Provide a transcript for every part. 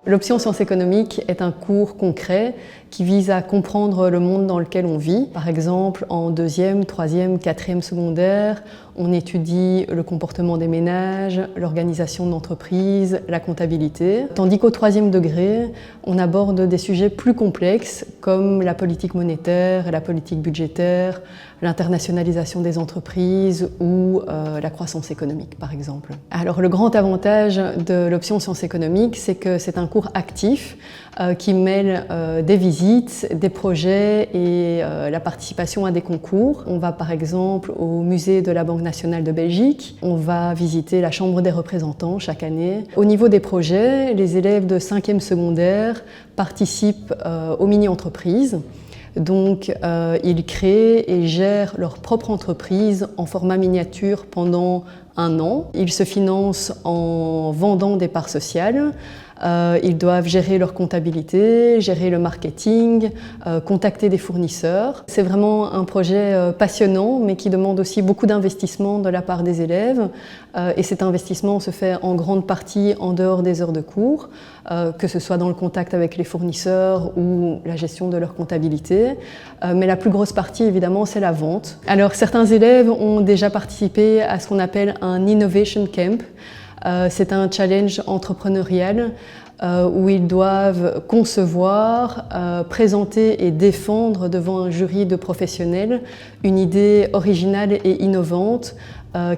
L'option sciences économiques est un cours concret qui vise à comprendre le monde dans lequel on vit. Par exemple, en 2e, 3e, 4e secondaire, on étudie le comportement des ménages, l'organisation d'entreprises, la comptabilité. Tandis qu'au 3e degré, on aborde des sujets plus complexes comme la politique monétaire, la politique budgétaire, l'internationalisation des entreprises ou la croissance économique, par exemple. Alors, le grand avantage de l'option sciences économiques, c'est que c'est un cours actif qui mêle des visites, des projets et la participation à des concours. On va par exemple au musée de la Banque nationale de Belgique, on va visiter la Chambre des représentants chaque année. Au niveau des projets, les élèves de 5e secondaire participent aux mini-entreprises. Donc, ils créent et gèrent leur propre entreprise en format miniature pendant 1 an. Ils se financent en vendant des parts sociales. Ils doivent gérer leur comptabilité, gérer le marketing, contacter des fournisseurs. C'est vraiment un projet passionnant, mais qui demande aussi beaucoup d'investissement de la part des élèves. Et cet investissement se fait en grande partie en dehors des heures de cours, que ce soit dans le contact avec les fournisseurs ou la gestion de leur comptabilité. Mais la plus grosse partie, évidemment, c'est la vente. Alors, certains élèves ont déjà participé à ce qu'on appelle un Innovation Camp. C'est un challenge entrepreneurial où ils doivent concevoir, présenter et défendre devant un jury de professionnels une idée originale et innovante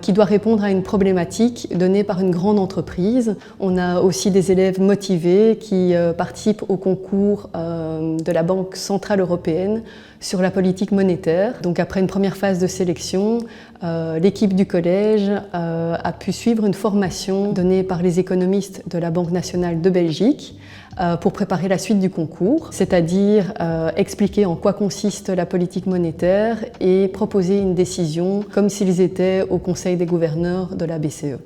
qui doit répondre à une problématique donnée par une grande entreprise. On a aussi des élèves motivés qui participent au concours de la Banque centrale européenne sur la politique monétaire. Donc après une première phase de sélection, l'équipe du collège a pu suivre une formation donnée par les économistes de la Banque nationale de Belgique pour préparer la suite du concours, c'est-à-dire expliquer en quoi consiste la politique monétaire et proposer une décision comme s'ils étaient au Conseil des gouverneurs de la BCE.